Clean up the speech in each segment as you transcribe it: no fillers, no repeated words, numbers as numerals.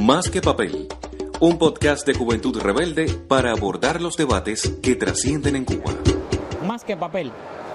Más que papel, un podcast de Juventud Rebelde para abordar los debates que trascienden en Cuba. Más que papel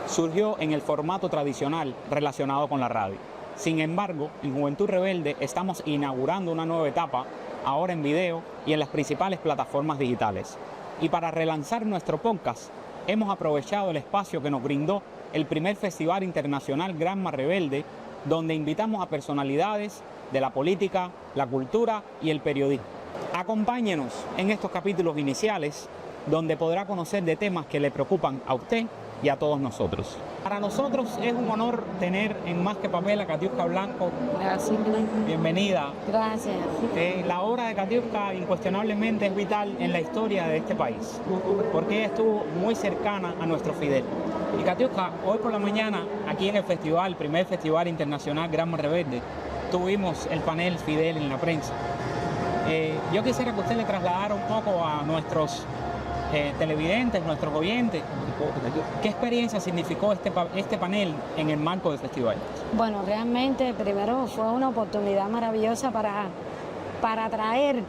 surgió en el formato tradicional relacionado con la radio. Sin embargo, en Juventud Rebelde estamos inaugurando una nueva etapa, ahora en video y en las principales plataformas digitales. Y para relanzar nuestro podcast, hemos aprovechado el espacio que nos brindó el primer Festival Internacional Granma Rebelde, donde invitamos a personalidades de la política, la cultura y el periodismo. Acompáñenos en estos capítulos iniciales, donde podrá conocer de temas que le preocupan a usted y a todos nosotros. Para nosotros es un honor tener en Más que Papel a Katiuska Blanco. Gracias. Bienvenida. Gracias. La obra de Katiuska incuestionablemente es vital en la historia de este país, porque ella estuvo muy cercana a nuestro Fidel. Y Katiuska, hoy por la mañana, aquí en el festival, primer Festival Internacional Granma Rebelde, tuvimos el panel Fidel en la prensa. Yo quisiera que usted le trasladara un poco a nuestros televidentes, nuestros oyentes, ¿qué experiencia significó este panel en el marco del festival? Bueno, realmente primero fue una oportunidad maravillosa para traer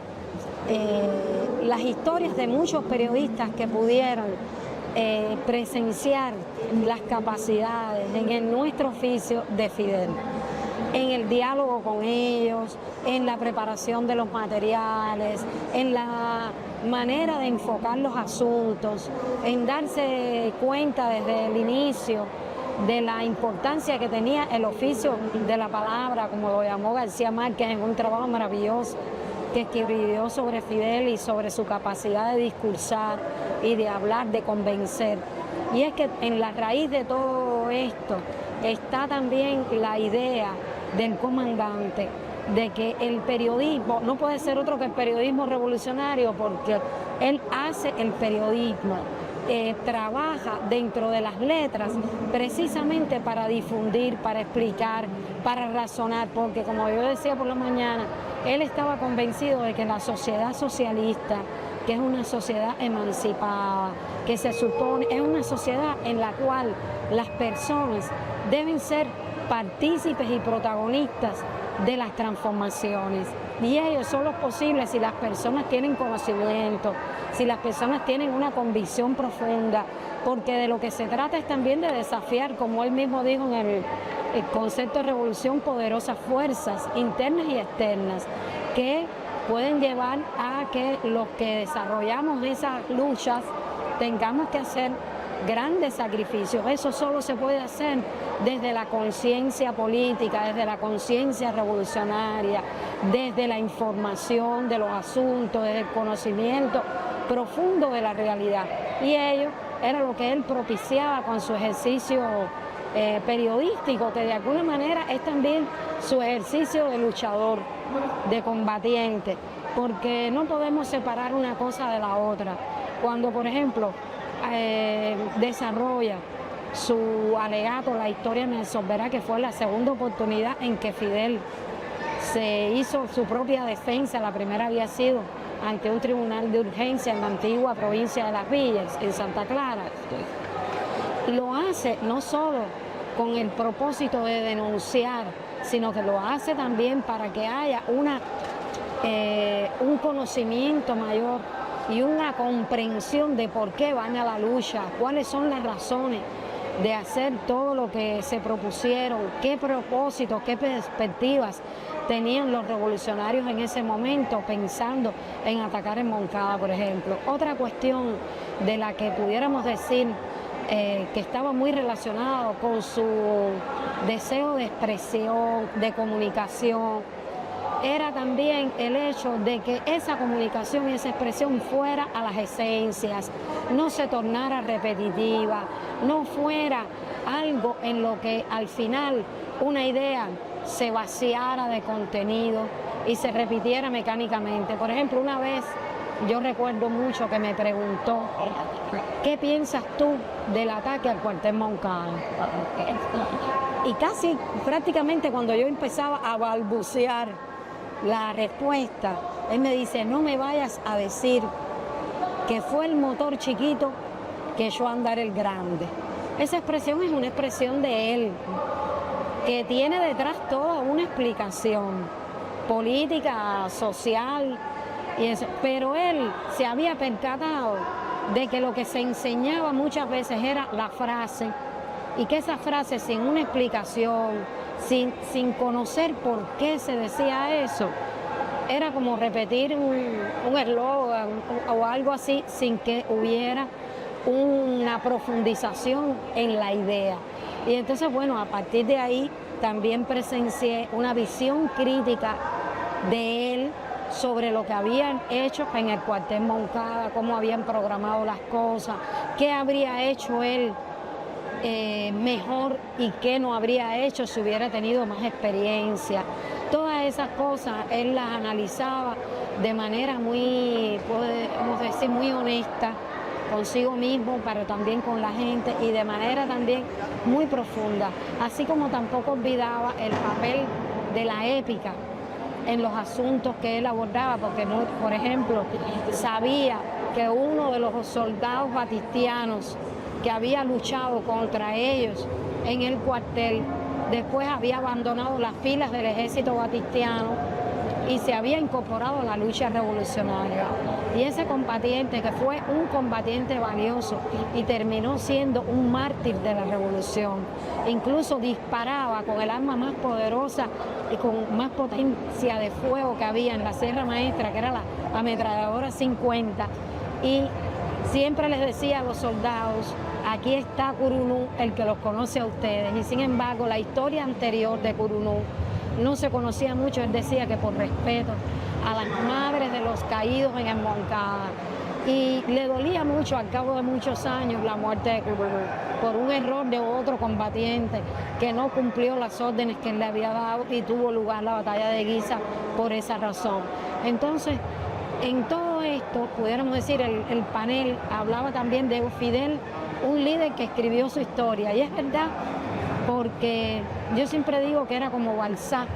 las historias de muchos periodistas que pudieron presenciar las capacidades en nuestro oficio de Fidel, en el diálogo con ellos, en la preparación de los materiales, en la manera de enfocar los asuntos, en darse cuenta desde el inicio de la importancia que tenía el oficio de la palabra, como lo llamó García Márquez en un trabajo maravilloso que escribió sobre Fidel y sobre su capacidad de discursar y de hablar, de convencer. Y es que en la raíz de todo esto está también la idea del comandante de que el periodismo no puede ser otro que el periodismo revolucionario, porque él hace el periodismo, trabaja dentro de las letras precisamente para difundir, para explicar, para razonar, porque como yo decía por la mañana, él estaba convencido de que la sociedad socialista, que es una sociedad emancipada, que se supone es una sociedad en la cual las personas deben ser partícipes y protagonistas de las transformaciones. Y ellos son los posibles si las personas tienen conocimiento, si las personas tienen una convicción profunda, porque de lo que se trata es también de desafiar, como él mismo dijo en el concepto de revolución, poderosas fuerzas internas y externas que pueden llevar a que los que desarrollamos esas luchas tengamos que hacer grandes sacrificios. Eso solo se puede hacer desde la conciencia política, desde la conciencia revolucionaria, desde la información de los asuntos, desde el conocimiento profundo de la realidad. Y ello era lo que él propiciaba con su ejercicio periodístico, que de alguna manera es también su ejercicio de luchador, de combatiente, porque no podemos separar una cosa de la otra. Cuando, por ejemplo, desarrolla su alegato, la historia de Nelson, verá que fue la segunda oportunidad en que Fidel se hizo su propia defensa. La primera había sido ante un tribunal de urgencia en la antigua provincia de Las Villas, en Santa Clara. Lo hace no solo con el propósito de denunciar, sino que lo hace también para que haya un conocimiento mayor y una comprensión de por qué van a la lucha, cuáles son las razones de hacer todo lo que se propusieron, qué propósitos, qué perspectivas tenían los revolucionarios en ese momento, pensando en atacar en Moncada, por ejemplo. Otra cuestión de la que pudiéramos decir que estaba muy relacionado con su deseo de expresión, de comunicación, era también el hecho de que esa comunicación y esa expresión fuera a las esencias, no se tornara repetitiva, no fuera algo en lo que al final una idea se vaciara de contenido y se repitiera mecánicamente. Por ejemplo, una vez yo recuerdo mucho que me preguntó, ¿qué piensas tú del ataque al cuartel Moncada? Y casi prácticamente cuando yo empezaba a balbucear la respuesta, él me dice, no me vayas a decir que fue el motor chiquito que echó a andar el grande. Esa expresión es una expresión de él, que tiene detrás toda una explicación. política, social y eso. Pero él se había percatado de que lo que se enseñaba muchas veces era la frase, y que esa frase sin una explicación, sin conocer por qué se decía eso, era como repetir un eslogan o algo así sin que hubiera una profundización en la idea. Y entonces, bueno, a partir de ahí también presencié una visión crítica de él sobre lo que habían hecho en el cuartel Moncada, cómo habían programado las cosas, qué habría hecho él mejor y qué no habría hecho si hubiera tenido más experiencia. Todas esas cosas él las analizaba de manera muy, podemos decir, muy honesta consigo mismo, pero también con la gente, y de manera también muy profunda. Así como tampoco olvidaba el papel de la épica en los asuntos que él abordaba, porque, por ejemplo, sabía que uno de los soldados batistianos que había luchado contra ellos en el cuartel, después había abandonado las filas del ejército batistiano y se había incorporado a la lucha revolucionaria. Y ese combatiente, que fue un combatiente valioso y terminó siendo un mártir de la revolución, incluso disparaba con el arma más poderosa y con más potencia de fuego que había en la Sierra Maestra, que era la ametralladora 50, y siempre les decía a los soldados: aquí está Curunú, el que los conoce a ustedes. Y sin embargo, la historia anterior de Curunú no se conocía mucho. Él decía que por respeto a las madres de los caídos en el Moncada, y le dolía mucho al cabo de muchos años la muerte de Curunú por un error de otro combatiente que no cumplió las órdenes que él le había dado, y tuvo lugar la batalla de Guisa por esa razón. Entonces, en todo esto, pudiéramos decir, el panel hablaba también de Fidel, un líder que escribió su historia, y es verdad, porque yo siempre digo que era como Balzac,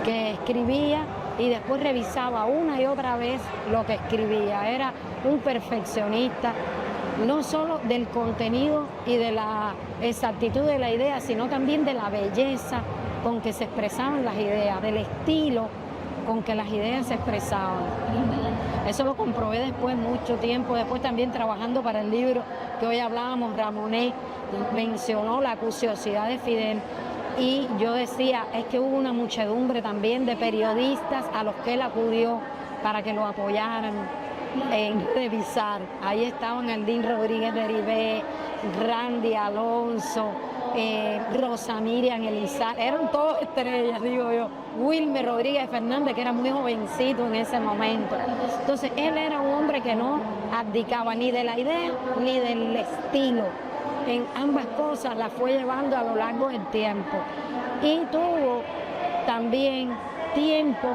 que escribía y después revisaba una y otra vez lo que escribía. Era un perfeccionista, no solo del contenido y de la exactitud de la idea, sino también de la belleza con que se expresaban las ideas, del estilo con que las ideas se expresaban. Eso lo comprobé después, mucho tiempo después, también trabajando para el libro que hoy hablábamos. Ramonet mencionó la acuciosidad de Fidel, y yo decía, es que hubo una muchedumbre también de periodistas a los que él acudió para que lo apoyaran en revisar. Ahí estaban Aldín Rodríguez de Ribé, Randy Alonso, Rosa Miriam Elizalde, eran todos estrellas, digo yo. Wilmer Rodríguez Fernández, que era muy jovencito en ese momento. Entonces, él era un hombre que no abdicaba ni de la idea ni del estilo. En ambas cosas las fue llevando a lo largo del tiempo. Y tuvo también tiempo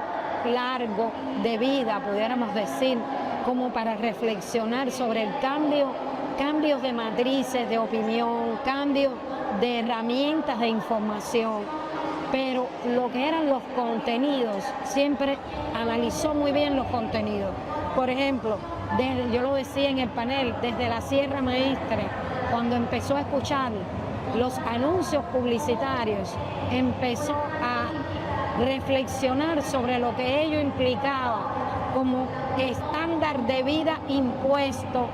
largo de vida, pudiéramos decir, como para reflexionar sobre el cambios de matrices de opinión, cambios de herramientas de información, pero lo que eran los contenidos, siempre analizó muy bien los contenidos. Por ejemplo, yo lo decía en el panel, desde la Sierra Maestra, cuando empezó a escuchar los anuncios publicitarios, empezó a reflexionar sobre lo que ello implicaba como estándar de vida impuesto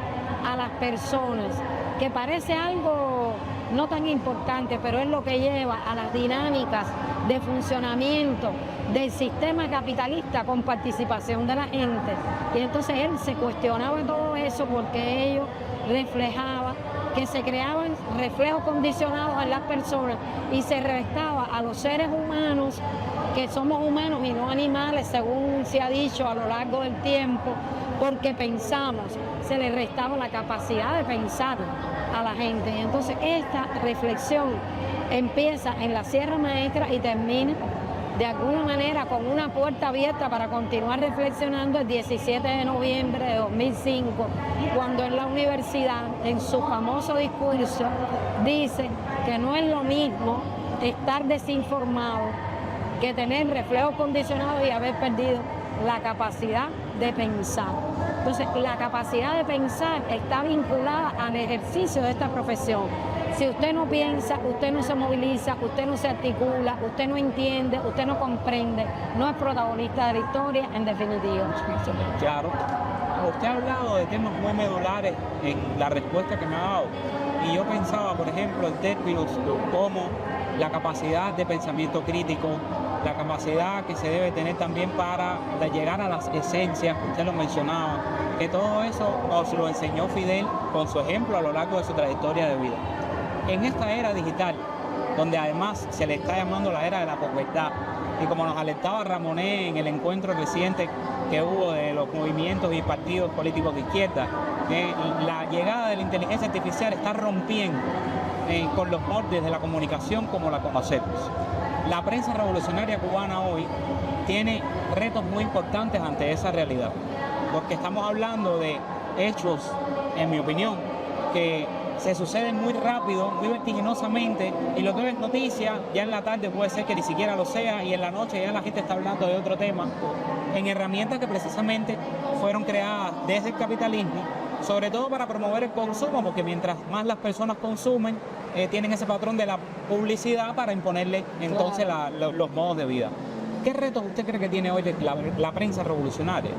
a las personas, que parece algo no tan importante, pero es lo que lleva a las dinámicas de funcionamiento del sistema capitalista con participación de la gente. Y entonces él se cuestionaba todo eso, porque ello reflejaba que se creaban reflejos condicionados en las personas y se restaba a los seres humanos, que somos humanos y no animales, según se ha dicho a lo largo del tiempo, porque pensamos, se le restaba la capacidad de pensar a la gente. Y entonces esta reflexión empieza en la Sierra Maestra y termina de alguna manera con una puerta abierta para continuar reflexionando el 17 de noviembre de 2005, cuando en la universidad, en su famoso discurso, dice que no es lo mismo estar desinformado que tener reflejos condicionados y haber perdido la capacidad de pensar. Entonces, la capacidad de pensar está vinculada al ejercicio de esta profesión. Si usted no piensa, usted no se moviliza, usted no se articula, usted no entiende, usted no comprende, no es protagonista de la historia, en definitiva. Claro. Usted ha hablado de temas muy medulares en la respuesta que me ha dado. Y yo pensaba, por ejemplo, en términos como la capacidad de pensamiento crítico, la capacidad que se debe tener también para llegar a las esencias, usted lo mencionaba, que todo eso nos lo enseñó Fidel con su ejemplo a lo largo de su trayectoria de vida. En esta era digital, donde además se le está llamando la era de la posverdad, y como nos alertaba Ramonet en el encuentro reciente que hubo de los movimientos y partidos políticos de izquierda, la llegada de la inteligencia artificial está rompiendo con los moldes de la comunicación como la conocemos. La prensa revolucionaria cubana hoy tiene retos muy importantes ante esa realidad, porque estamos hablando de hechos, en mi opinión, que se suceden muy rápido, muy vertiginosamente, y lo que es noticia, ya en la tarde puede ser que ni siquiera lo sea, y en la noche ya la gente está hablando de otro tema, en herramientas que precisamente fueron creadas desde el capitalismo, sobre todo para promover el consumo, porque mientras más las personas consumen, tienen ese patrón de la publicidad para imponerle entonces los modos de vida. ¿Qué retos usted cree que tiene hoy la prensa revolucionaria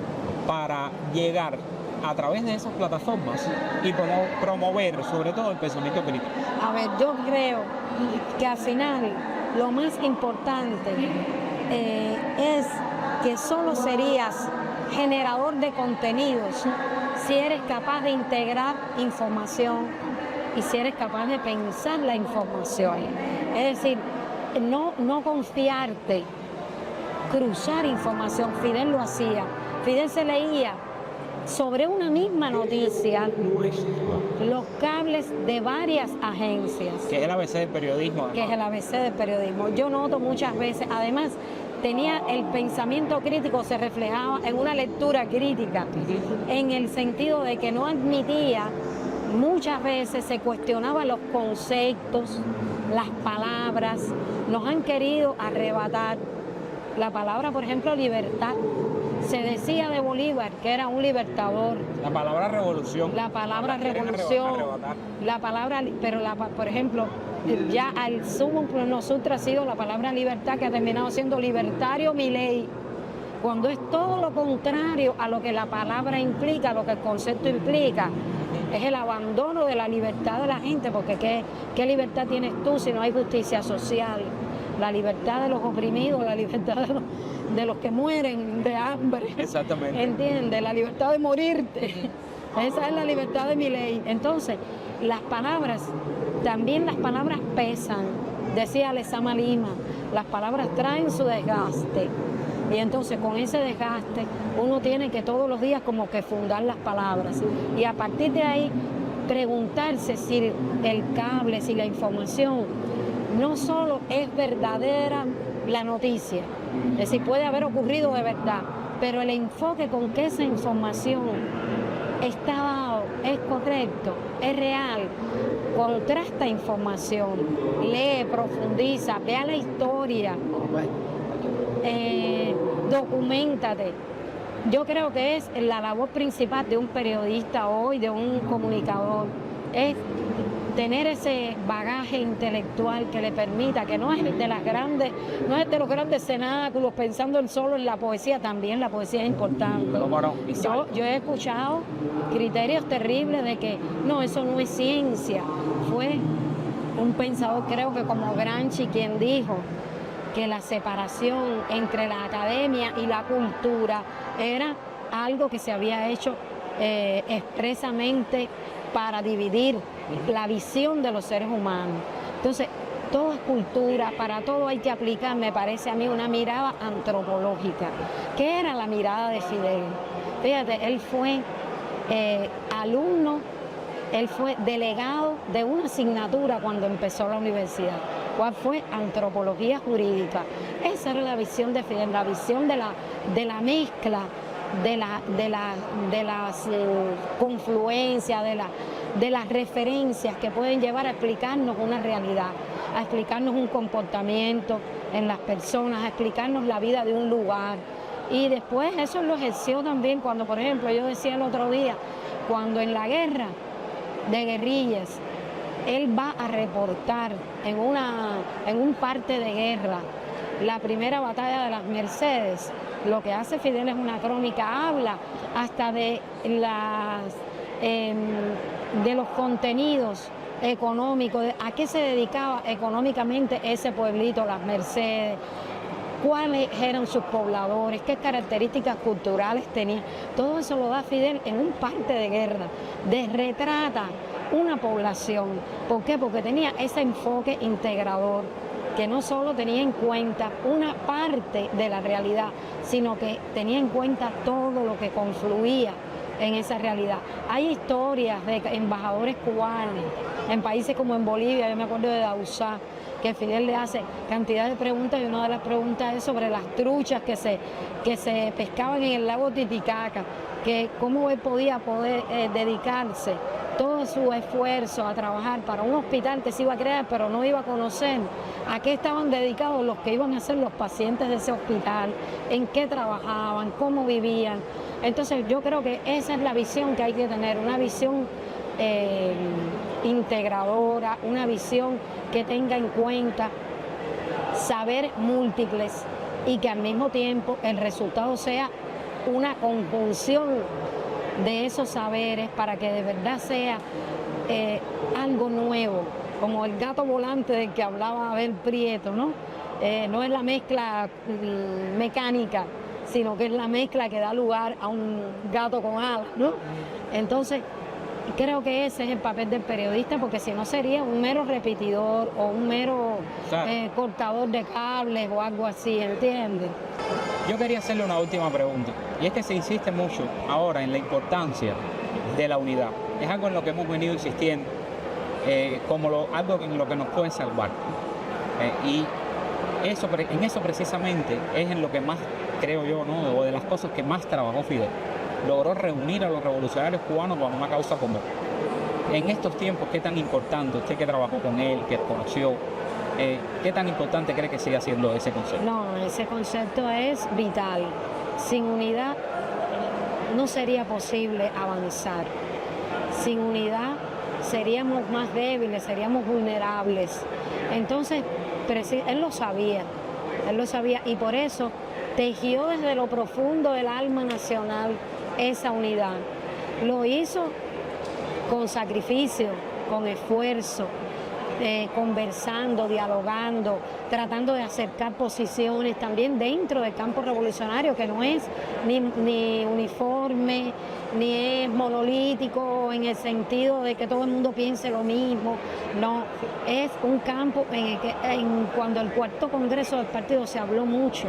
para llegar a través de esas plataformas y promover sobre todo el pensamiento crítico? A ver, yo creo que al final lo más importante es que solo serías generador de contenidos si eres capaz de integrar información y si eres capaz de pensar la información. Es decir, no confiarte, cruzar información. Fidel lo hacía. Fidel se leía sobre una misma noticia los cables de varias agencias. Que es el ABC del periodismo. Que es el ABC del periodismo. Yo noto muchas veces, además, tenía el pensamiento crítico, se reflejaba en una lectura crítica, en el sentido de que no admitía, muchas veces se cuestionaban los conceptos, las palabras, nos han querido arrebatar la palabra, por ejemplo, libertad. Se decía de Bolívar que era un libertador. La palabra revolución. La palabra revolución. La palabra, pero por ejemplo, ya al sumo nosotros ha sido la palabra libertad, que ha terminado siendo libertario Milei, cuando es todo lo contrario a lo que la palabra implica, a lo que el concepto implica. Es el abandono de la libertad de la gente, porque ¿qué libertad tienes tú si no hay justicia social? La libertad de los oprimidos, la libertad de los que mueren de hambre. Exactamente. ¿Entiendes? La libertad de morirte. Esa es la libertad de Milei. Entonces, las palabras, también las palabras pesan. Decía Lezama Lima, las palabras traen su desgaste. Y entonces con ese desgaste uno tiene que todos los días como que fundar las palabras. Y a partir de ahí preguntarse si el cable, si la información no solo es verdadera la noticia, es decir, puede haber ocurrido de verdad, pero el enfoque con que esa información está dado es correcto, es real. Contrasta información, lee, profundiza, vea la historia, documéntate. Yo creo que es la labor principal de un periodista hoy, de un comunicador, es tener ese bagaje intelectual que le permita, que no es de las grandes, no es de los grandes cenáculos, pensando solo en la poesía, también la poesía es importante. Yo he escuchado criterios terribles de que no, eso no es ciencia. Fue un pensador, creo que como Gramsci, quien dijo que la separación entre la academia y la cultura era algo que se había hecho expresamente para dividir la visión de los seres humanos. Entonces, todo es cultura, para todo hay que aplicar, me parece a mí, una mirada antropológica. ¿Qué era la mirada de Fidel? Fíjate, él fue alumno, él fue delegado de una asignatura cuando empezó la universidad. ¿Cuál fue? Antropología jurídica. Esa era la visión de Fidel, la visión de la mezcla, de las confluencias, de las referencias que pueden llevar a explicarnos una realidad, a explicarnos un comportamiento en las personas, a explicarnos la vida de un lugar. Y después eso lo ejerció también cuando, por ejemplo, yo decía el otro día, cuando en la guerra de guerrillas él va a reportar en un parte de guerra la primera batalla de las Mercedes. Lo que hace Fidel es una crónica, habla hasta de los contenidos económicos, a qué se dedicaba económicamente ese pueblito, las Mercedes, cuáles eran sus pobladores, qué características culturales tenían. Todo eso lo da Fidel en un parte de guerra, retrata una población. ¿Por qué? Porque tenía ese enfoque integrador, que no solo tenía en cuenta una parte de la realidad, sino que tenía en cuenta todo lo que confluía en esa realidad. Hay historias de embajadores cubanos en países como en Bolivia, yo me acuerdo de Dausá, que Fidel le hace cantidad de preguntas, y una de las preguntas es sobre las truchas que se pescaban en el lago Titicaca, que cómo él podía dedicarse todo su esfuerzo a trabajar para un hospital que se iba a crear, pero no iba a conocer a qué estaban dedicados los que iban a ser los pacientes de ese hospital, en qué trabajaban, cómo vivían. Entonces yo creo que esa es la visión que hay que tener, una visión integradora, una visión que tenga en cuenta saberes múltiples y que al mismo tiempo el resultado sea una conjunción de esos saberes para que de verdad sea algo nuevo, como el gato volante del que hablaba Abel Prieto, ¿no? No es la mezcla mecánica, sino que es la mezcla que da lugar a un gato con alas, ¿no? Entonces, creo que ese es el papel del periodista, porque si no sería un mero repetidor o un mero cortador de cables o algo así, ¿entiendes? Yo quería hacerle una última pregunta, y es que se insiste mucho ahora en la importancia de la unidad. Es algo en lo que hemos venido insistiendo, algo en lo que nos puede salvar. Y en eso precisamente es en lo que más, creo yo, ¿no?, o de las cosas que más trabajó Fidel. Logró reunir a los revolucionarios cubanos con una causa común. En estos tiempos, ¿qué tan importante, usted que trabajó con él, que conoció, qué tan importante cree que siga siendo ese concepto? No, ese concepto es vital. Sin unidad no sería posible avanzar. Sin unidad seríamos más débiles, seríamos vulnerables. Entonces, él lo sabía y por eso tejió desde lo profundo del alma nacional esa unidad. Lo hizo con sacrificio, con esfuerzo, conversando, dialogando, tratando de acercar posiciones también dentro del campo revolucionario, que no es ni uniforme, ni es monolítico en el sentido de que todo el mundo piense lo mismo. No, es un campo en el que cuando el cuarto congreso del partido se habló mucho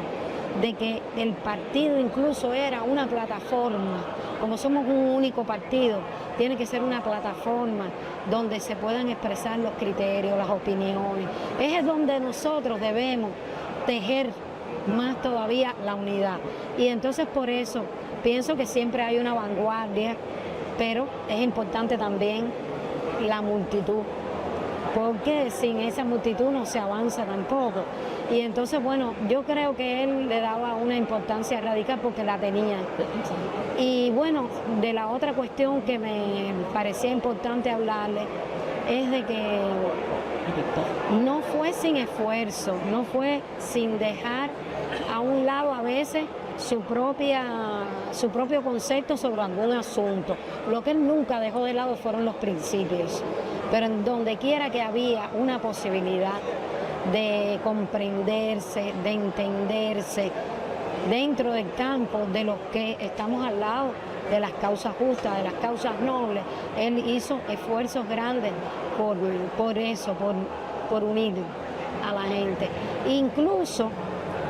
de que el partido incluso era una plataforma. Como somos un único partido, tiene que ser una plataforma donde se puedan expresar los criterios, las opiniones. Es donde nosotros debemos tejer más todavía la unidad. Y entonces por eso pienso que siempre hay una vanguardia, pero es importante también la multitud, porque sin esa multitud no se avanza tampoco. Y entonces, bueno, yo creo que él le daba una importancia radical porque la tenía. Y bueno, de la otra cuestión que me parecía importante hablarle es de que no fue sin esfuerzo, no fue sin dejar a un lado a veces su propio concepto sobre algún asunto. Lo que él nunca dejó de lado fueron los principios, pero en donde quiera que había una posibilidad de comprenderse, de entenderse dentro del campo de los que estamos al lado de las causas justas, de las causas nobles, él hizo esfuerzos grandes por eso, por unir a la gente. Incluso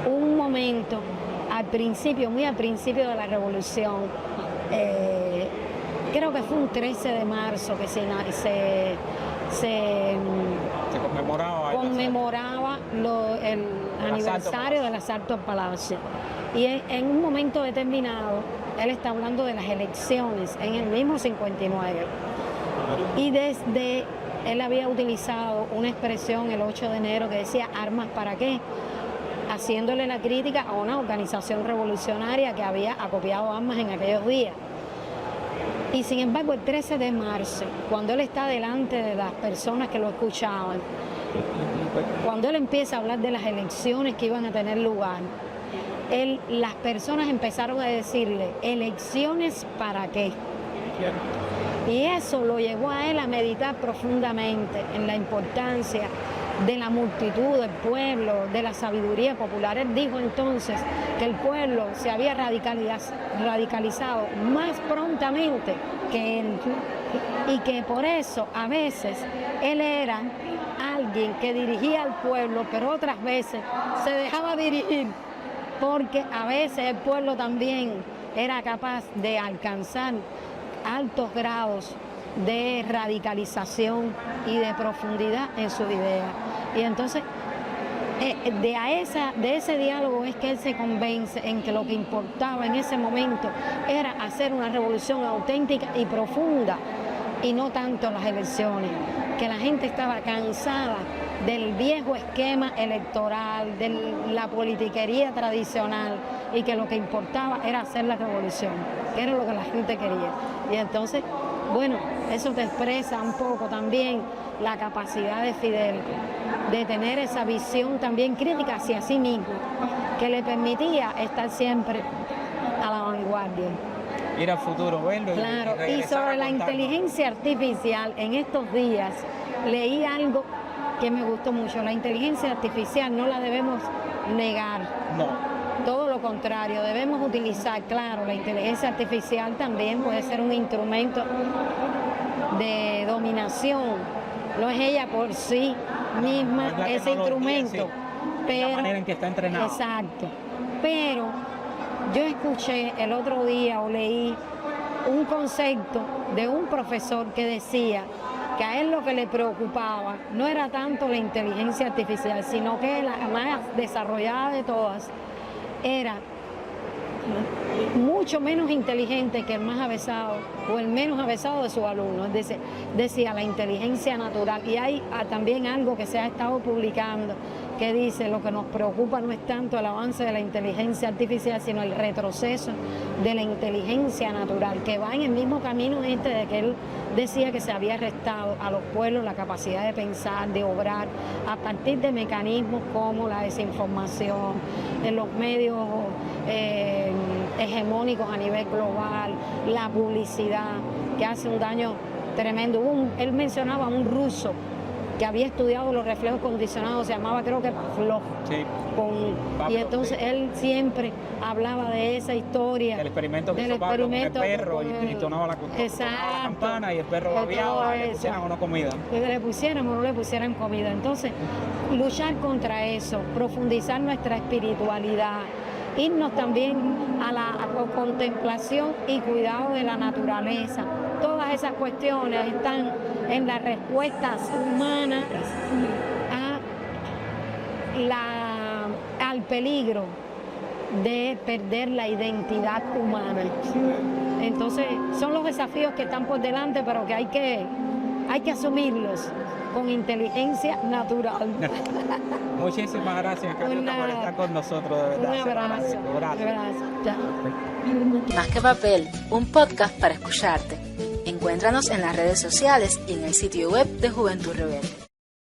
un momento muy al principio de la revolución, creo que fue un 13 de marzo que se conmemoraba el aniversario del asalto al Palacio. Y en un momento determinado, él está hablando de las elecciones en el mismo 59. Y él había utilizado una expresión el 8 de enero que decía ¿armas para qué?, haciéndole la crítica a una organización revolucionaria que había acopiado armas en aquellos días. Y sin embargo, el 13 de marzo, cuando él está delante de las personas que lo escuchaban, cuando él empieza a hablar de las elecciones que iban a tener lugar, las personas empezaron a decirle, ¿elecciones para qué? Y eso lo llevó a él a meditar profundamente en la importancia de la multitud, del pueblo, de la sabiduría popular. Él dijo entonces que el pueblo se había radicalizado más prontamente que él, y que por eso a veces él era alguien que dirigía al pueblo, pero otras veces se dejaba dirigir, porque a veces el pueblo también era capaz de alcanzar altos grados de radicalización y de profundidad en su idea. Y entonces, de ese diálogo es que él se convence en que lo que importaba en ese momento era hacer una revolución auténtica y profunda, y no tanto las elecciones, que la gente estaba cansada del viejo esquema electoral, de la politiquería tradicional, y que lo que importaba era hacer la revolución, que era lo que la gente quería. Y entonces, bueno, eso te expresa un poco también la capacidad de Fidel de tener esa visión también crítica hacia sí mismo, que le permitía estar siempre a la vanguardia. Ir al futuro, verlo. Claro, y sobre la inteligencia artificial, en estos días leí algo que me gustó mucho. La inteligencia artificial no la debemos negar. No. Todo lo contrario, debemos utilizar, claro, la inteligencia artificial también puede ser un instrumento de dominación. No es ella por sí misma ese instrumento, sí, pero la manera en que está entrenado. Exacto. Pero yo escuché el otro día o leí un concepto de un profesor que decía que a él lo que le preocupaba no era tanto la inteligencia artificial, sino que la más desarrollada de todas era mucho menos inteligente que el más avesado o el menos avesado de sus alumnos. Decía la inteligencia natural. Y hay también algo que se ha estado publicando que dice: lo que nos preocupa no es tanto el avance de la inteligencia artificial, sino el retroceso de la inteligencia natural, que va en el mismo camino de que él decía que se había restado a los pueblos la capacidad de pensar, de obrar, a partir de mecanismos como la desinformación, en los medios hegemónicos a nivel global, la publicidad, que hace un daño tremendo. Él mencionaba a un ruso que había estudiado los reflejos condicionados, se llamaba, creo que Pavlov. Sí. Y entonces él siempre hablaba de esa historia. El experimento que hizo Pablo con el perro y sonaba la campana y el perro babeaba y le pusieran o no comida. Que le pusieran o no le pusieran comida. Entonces, luchar contra eso, profundizar nuestra espiritualidad, irnos también a la contemplación y cuidado de la naturaleza. Todas esas cuestiones están en las respuestas humanas al peligro de perder la identidad humana. Entonces, son los desafíos que están por delante, pero que hay que asumirlos con inteligencia natural. Muchísimas gracias, Carlota, por estar con nosotros, de verdad. Un abrazo. Gracias. Más que papel, un podcast para escucharte. Encuéntranos en las redes sociales y en el sitio web de Juventud Rebelde.